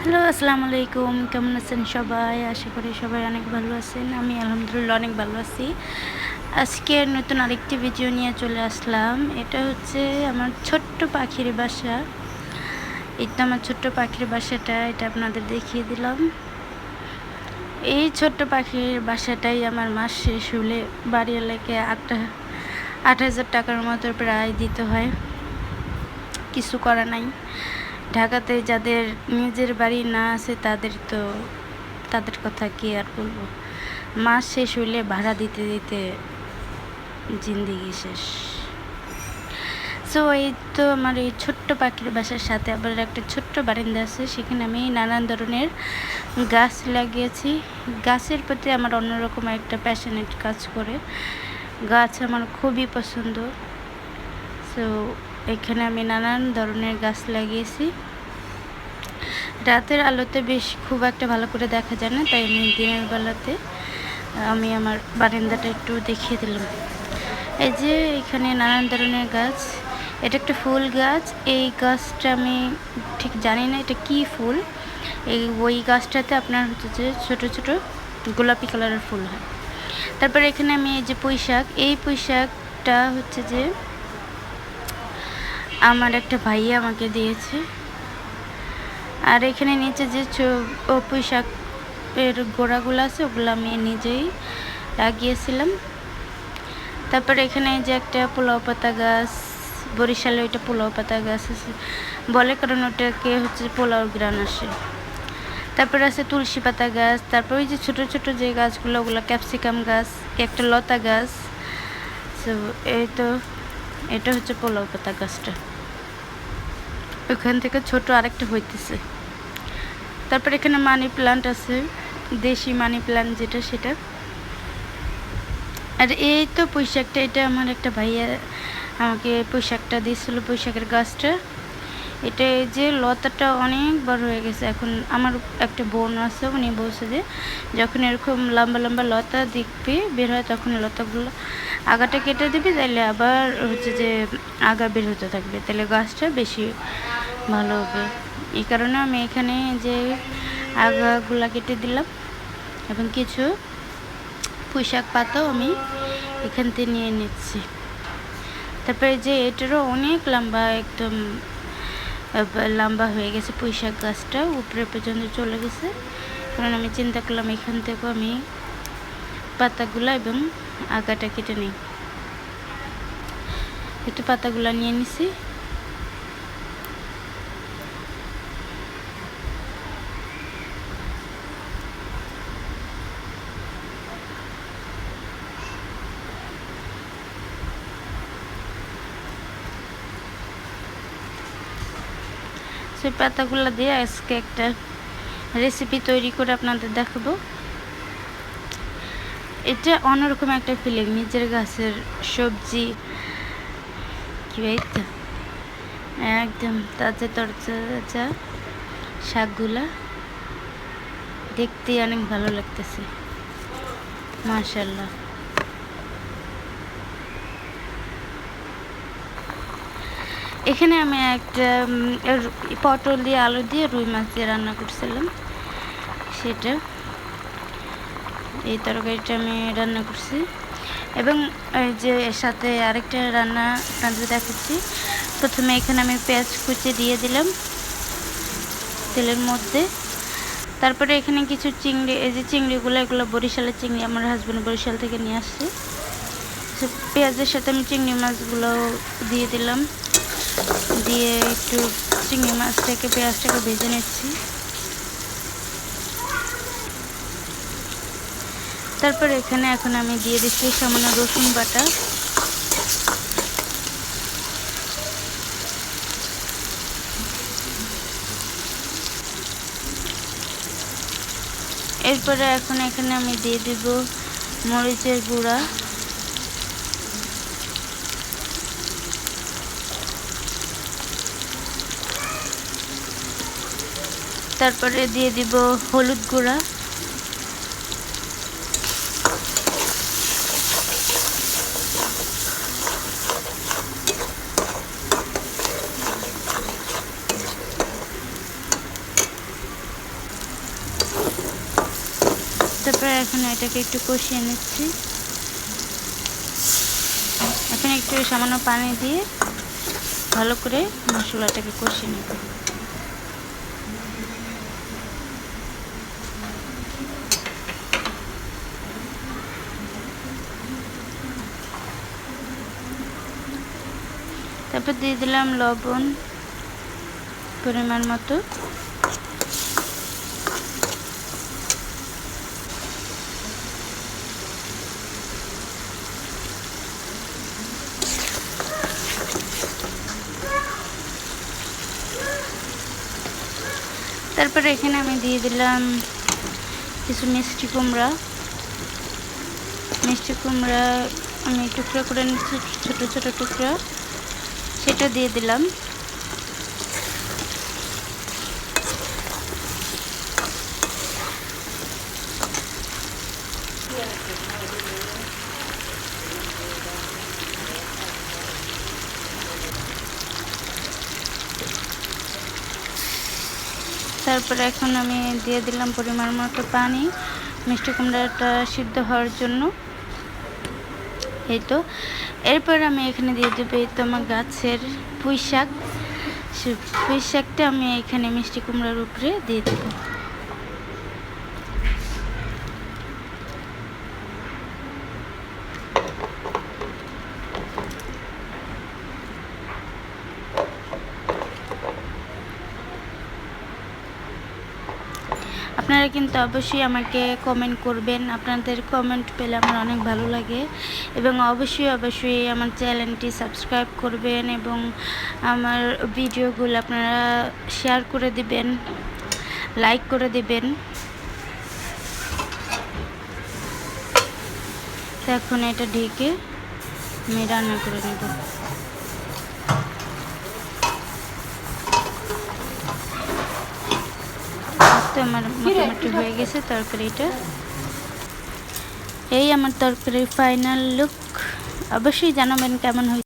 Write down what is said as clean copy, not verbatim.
Hello, আসসালামু আলাইকুম। কেমন আছেন সবাই? আশা করি সবাই অনেক ভালো আছেন। আমি আলহামদুলিল্লাহ অনেক ভালো আছি। আজকে নতুন আরেকটি ভিডিও নিয়ে চলে আসলাম। এটা হচ্ছে আমার ছোট্ট পাখির বাসা। এই তো আমার ছোট্ট পাখির বাসাটা, এটা আপনাদের দেখিয়ে দিলাম। এই ছোট্ট পাখির বাসাটাই আমার মাস শেষ হলে বাড়িওয়ালাকে ৮,০০০ টাকার মতো প্রায় দিতে হয়। কিছু করা নাই। ঢাকাতে যাদের নিজের বাড়ি না আছে তাদের কথা কি আর বলবো। মাস শেষ হইলে ভাড়া দিতে দিতে জিন্দিগি শেষ। সো এই তো আমার এই ছোট্ট পাখির বাসার সাথে আবার একটা ছোট্ট বারান্দা আছে, সেখানে আমি নানান ধরনের গাছ লাগিয়েছি। গাছের প্রতি আমার অন্যরকম একটা প্যাশনেট কাজ করে। গাছ আমার খুবই পছন্দ। সো এখানে আমি নানান ধরনের গাছ লাগিয়েছি। রাতের আলোতে খুব একটা ভালো করে দেখা যায় না, তাই আমি দিনের বেলাতে আমি আমার বারান্দাটা একটু দেখিয়ে দিলাম। এই যে এখানে নানান ধরনের গাছ, এটা একটা ফুল গাছ। এই গাছটা আমি ঠিক জানি না এটা কি ফুল। ওই গাছটাতে আপনার হচ্ছে যে ছোটো ছোটো গোলাপি কালারের ফুল হয়। তারপরে এখানে আমি এই যে এই পুঁই শাকটা হচ্ছে যে আমার একটা ভাইয়া আমাকে দিয়েছে। আর এখানে নিচে যে পুঁই শাকের গোড়াগুলো আছে ওগুলো আমি নিজেই লাগিয়েছিলাম। তারপরে এখানে যে একটা পোলাও পাতা গাছ, বরিশালে ওইটা পোলাও পাতা গাছ আছে বলে, কারণ ওটাকে হচ্ছে পোলাওর গ্রান আসে। তারপরে আছে তুলসী পাতা গাছ। তারপর ওই যে ছোটো ছোটো যে গাছগুলো ওগুলো ক্যাপসিকাম গাছ, একটা লতা গাছ। তো এটা হচ্ছে পোলাও পাতা গাছটা, ওখান থেকে ছোট আরেকটা হইতেছে। তারপর এখানে মানি প্লান্ট আছে, দেশি মানি প্লান্ট যেটা সেটা। আর এই তো পুঁই শাকটা, এটা আমার একটা ভাইয়া আমাকে পুঁই শাকটা দিয়েছিল, পুঁই শাকের গাছটা। এটা এই যে লতাটা অনেক বড় হয়ে গেছে। এখন আমার একটা বোন আছে, উনি বলছে যে যখন এরকম লম্বা লম্বা লতা দেখবে বের হয় তখন লতাগুলো আগাটা কেটে দিবি, তাহলে আবার হচ্ছে যে আগা বের হতে থাকবে, তাহলে গাছটা বেশি ভালো হবে। এই কারণে আমি এখানে যে আগাগুলা কেটে দিলাম এবং কিছু পুঁই শাক পাতাও আমি এখান থেকে নিয়ে নিচ্ছি। তারপরে যে এটারও অনেক লম্বা, একদম লম্বা হয়ে গেছে পুঁই শাক গাছটা, উপরে পর্যন্ত চলে গেছে। কারণ আমি চিন্তা করলাম এখান থেকেও আমি পাতাগুলো এবং আগাটা কেটে নিই। একটু পাতাগুলো নিয়ে নিছি। সেই পাতাগুলো দিয়ে আজকে একটা রেসিপি তৈরি করে আপনাদের দেখাবো। এটা অন্যরকম একটা ফিলিং, নিজের গাছের সবজি কি একদম তাজা তরতাজা শাকগুলা দেখতে অনেক ভালো লাগতেছে, মাশাআল্লাহ। এখানে আমি একটা পটল দিয়ে আলু দিয়ে রুই মাছ দিয়ে রান্না করছিলাম, সেটা এই তরকারিটা আমি রান্না করছি। এবং এই যে এর সাথে আরেকটা রান্না আপনাদের দেখাচ্ছি। প্রথমে এখানে আমি পেঁয়াজ কুচি দিয়ে দিলাম তেলের মধ্যে। তারপরে এখানে কিছু চিংড়ি, এই যে চিংড়িগুলো, এগুলো বরিশালের চিংড়ি, আমার হাজব্যান্ড বরিশাল থেকে নিয়ে আসছে। পেঁয়াজের সাথে আমি চিংড়ি মাছগুলো দিয়ে দিলাম, দিয়ে একটু চিংড়ি মাছটাকে পেঁয়াজটাকে ভেজে নিচ্ছি। তারপর এখানে এখন আমি দিয়ে দিচ্ছি সামান্য রসুন বাটা। এরপরে এখন এখানে আমি দিয়ে দিব মরিচের গুঁড়া, তারপরে দিয়ে দিব হলুদ গুঁড়া, তারপরে এখন এটাকে একটু কষিয়ে নিচ্ছি। এখন একটু সামান্য পানি দিয়ে ভালো করে মশলাটাকে কষিয়ে নেব। তারপর দিয়ে দিলাম লবণ পরিমাণ মতো। তারপরে এখানে আমি দিয়ে দিলাম কিছু মিষ্টি কুমড়া। আমি টুকরা করে নিচ্ছি, ছোট ছোট টুকরা, সেটা দিয়ে দিলাম। তারপরে এখন আমি দিয়ে দিলাম পরিমাণ মতো পানি মিষ্টি কুমড়াটা সিদ্ধ হওয়ার জন্য। এই তো এরপর আমি এখানে দিয়ে দেবো এই তো আমার গাছের পুঁই শাক। পুঁই শাকটা আমি এখানে মিষ্টি কুমড়ার উপরে দিয়ে দেবো। আপনারা কিন্তু অবশ্যই আমাকে কমেন্ট করবেন, আপনাদের কমেন্ট পেলে আমার অনেক ভালো লাগে। এবং অবশ্যই আমার চ্যানেলটি সাবস্ক্রাইব করবেন এবং আমার ভিডিওগুলো আপনারা শেয়ার করে দিবেন, লাইক করে দিবেন। তো এখন এটা ঢেকে আমি রান্না করে নেব। তো আমার মোটামুটি হয়ে গেছে তরকারিটা। এই আমার তরকারির ফাইনাল লুক। অবশ্যই জানাবেন কেমন হয়েছে।